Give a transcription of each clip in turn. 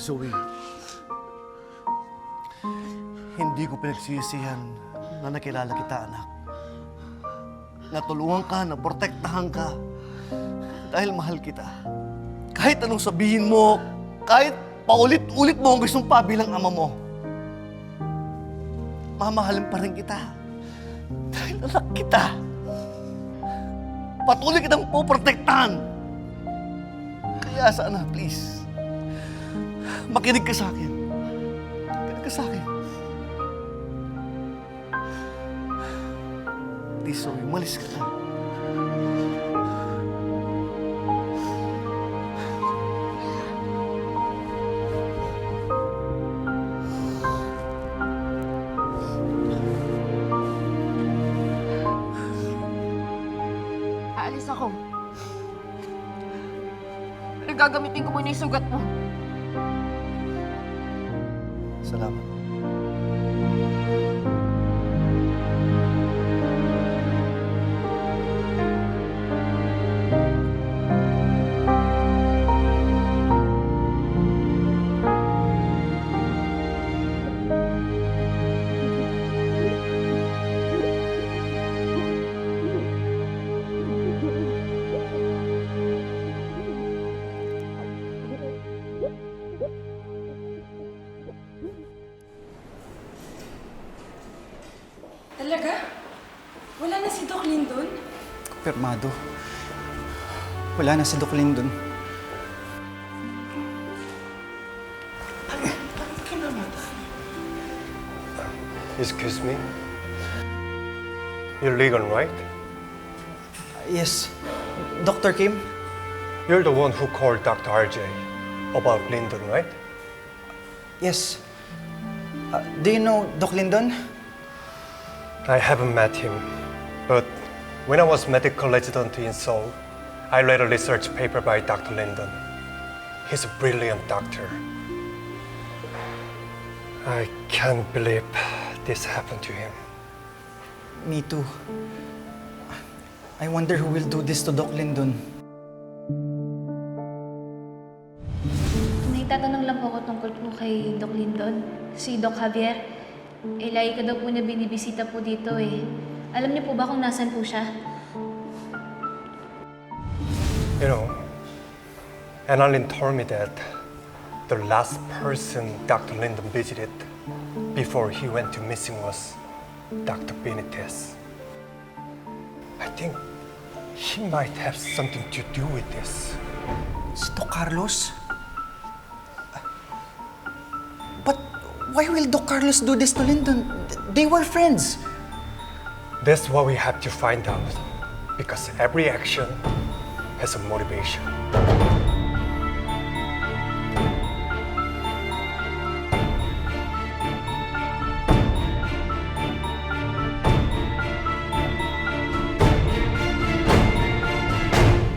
Zoe, hindi ko pinagsisihan na nakilala kita, anak. Natulungan ka, naprotektahan ka. Dahil mahal kita. Kahit anong sabihin mo, kahit paulit-ulit mo ang gustong pa bilang ama mo, mamahalin pa rin kita. Dahil anak kita. Patuloy kitang poprotektahan. Kaya sana, please, makinig ka sa akin. Makinig ka sa akin. Please, Zoe, umalis ka na. Aalis ako. Pero gagamitin ko muna yung sugat mo. Salamat. Talaga? Wala na si Doc Lindon? Kumpirmado. Wala na si Doc Lindon. Excuse me? You're Ligon, right? Yes, Dr. Kim. You're the one who called Dr. RJ about Lyndon, right? Yes. Do you know Doc Lindon? I haven't met him, but when I was medical resident in Seoul, I read a research paper by Dr. Lyndon. He's a brilliant doctor. I can't believe this happened to him. Me too. I wonder who will do this to Doc Lindon. May tatanong lang po ako tungkol po kay Doc Lindon. Si Doc Javier. Lagi ka daw po na binibisita po dito eh. Alam niyo po ba kung nasan po siya? You know, Annalyn told me that the last person Dr. Lyndon visited before he went to missing was Dr. Benitez. I think he might have something to do with this. Si Doc Carlos? But why will Doc Carlos do this to Lindon? They were friends. That's what we have to find out. Because every action has a motivation.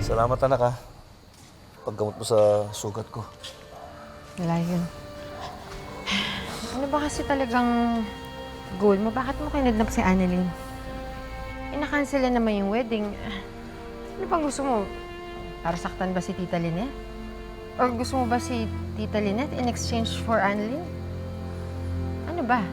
Salamat, anak, ha. Paggamot mo sa sugat ko. Wala yun. Ano ba kasi talagang goal mo? Bakit mo kinidnap si Annalyn? Ina-cancel na naman yung wedding. Ano bang gusto mo? Para saktan ba si Tita Lynette? Or gusto mo ba si Tita Lynette in exchange for Annalyn? Ano ba?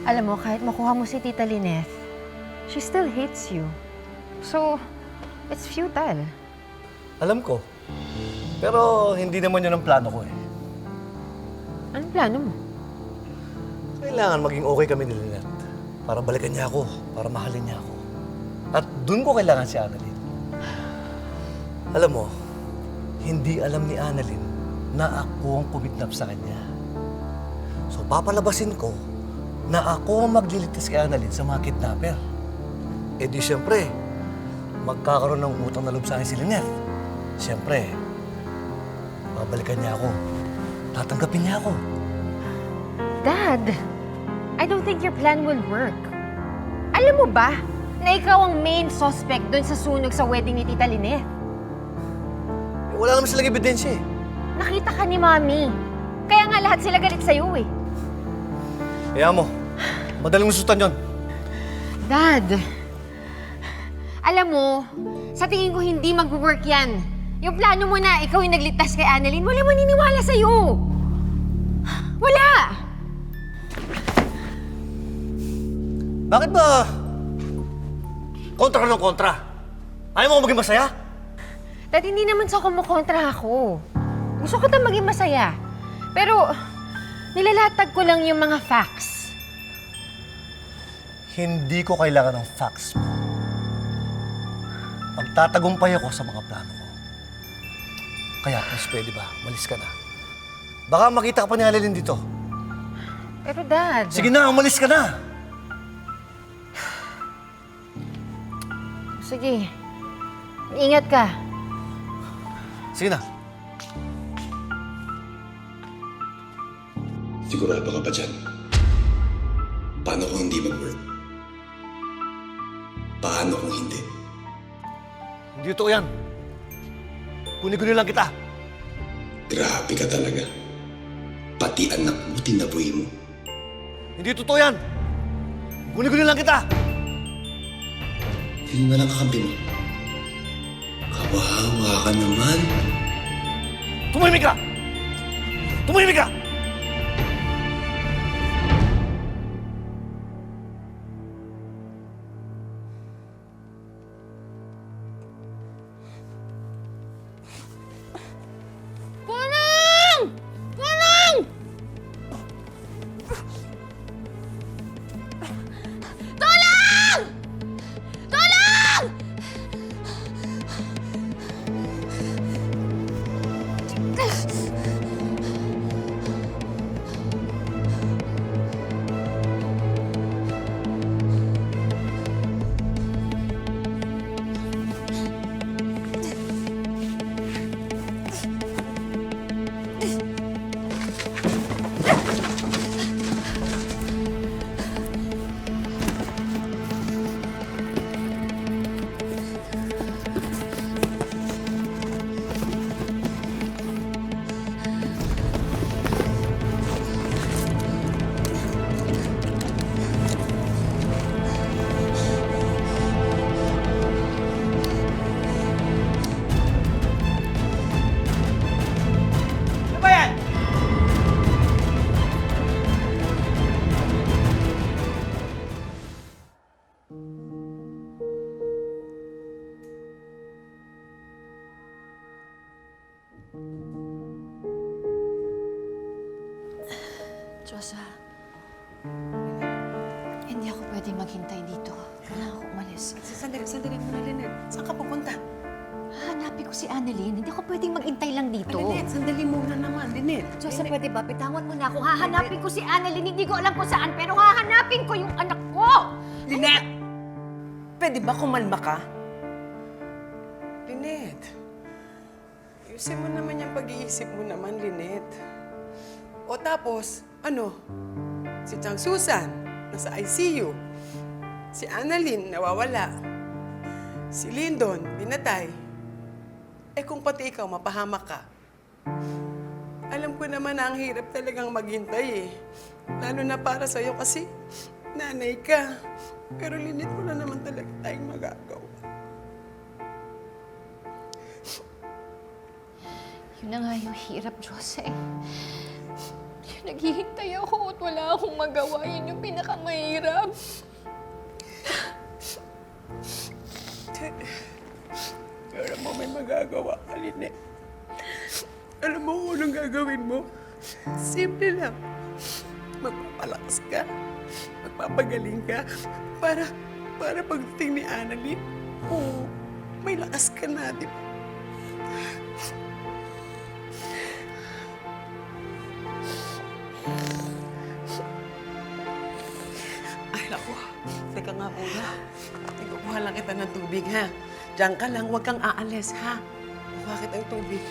Alam mo, kahit makuha mo si Tita Lynette, she still hates you. So, it's futile. Alam ko. Pero hindi naman yun ang plano ko, eh. Anong plano mo? Kailangan maging okay kami ni Lynette. Para balikan niya ako, para mahalin niya ako. At doon ko kailangan si Annalyn. Alam mo, hindi alam ni Annalyn na ako ang kumidnap sa kanya. So papalabasin ko na ako ang magliligtas kay Annalyn sa mga kidnapper. Eh di siyempre, magkakaroon ng utang na loob sa akin si Lynette. Siyempre, babalikan niya ako. Tatanggapin niya ako. Dad, I don't think your plan will work. Alam mo ba na ikaw ang main suspect doon sa sunog sa wedding ni Tita Lynette? Eh, wala naman silang ebidensya, eh. Nakita ka ni Mami. Kaya nga lahat sila galit sa'yo eh. Kaya mo, madaling usutan yun. Dad, alam mo, sa tingin ko hindi mag-work yan. Yung plano mo na ikaw yung nagligtas kay Annalyn, wala maniniwala sa'yo. Wala! Bakit ba kontra ka ng kontra? Ayaw mo maging masaya? Dad, hindi naman sa kumukontra ako. Gusto ko tayong maging masaya. Pero, nilalatag ko lang yung mga facts. Hindi ko kailangan ng facts mo. Magtatagumpay ako sa mga plano ko. Kaya, mas pwede ba, malis ka na. Baka makita ka pa ni Annalyn dito. Pero Dad... Sige na, umalis ka na! Sige. Ingat ka. Sige na. Sigurado ka ba dyan? Paano kung hindi mag-work? Paano kung hindi? Hindi totoo yan. Kuni-kuni lang kita. Grabe ka talaga. Pati anak mo, tinaboy mo. Hindi totoo yan. Kuni-kuni lang kita. Sino na lang kakampi mo? Kawawa ka naman. Tumahimik ka! Tumahimik ka! Diyosa, hindi ako pwede maghintay dito. Kailangan ko umalis. Sandali muna, Lynette. Saan ka pupunta? Hanapin ko si Annalyn. Hindi ako pwedeng maghintay lang dito. Lynette, sandali muna naman, Lynette. Diyosa, pwede ba? Bitawan mo na ako. Hahanapin ko si Annalyn. Hindi ko alam kung saan, pero hahanapin ko yung anak ko! Lynette! Pwede ba kumalma ka? Lynette, ayusin mo naman yung pag-iisip mo naman, Lynette. O tapos, ano? Si Chang Susan, nasa ICU. Si Annalyn, nawawala. Si Lyndon, pinatay. Eh kung pati ikaw, mapahamak ka. Alam ko naman na ang hirap talagang maghintay eh. Lalo na para sa'yo kasi nanay ka. Pero Lynette, wala naman talaga tayong magagawa. Yun na nga yung hirap, Diyosa. Yung naghihintay ako at wala akong magawa. Yun yung pinakamahirap. Pero mo may magagawa ka, Lynette. Alam mo kung anong gagawin mo? Simple lang. Magpapalakas ka. Magpapagaling ka. Para pagdating ni Annalyn, may lakas ka na, di ba? Ay, naku. Teka nga muna. Ikukuha lang kita ng tubig, ha? Diyan ka lang, huwag kang aalis, ha? Kuha kita ng tubig.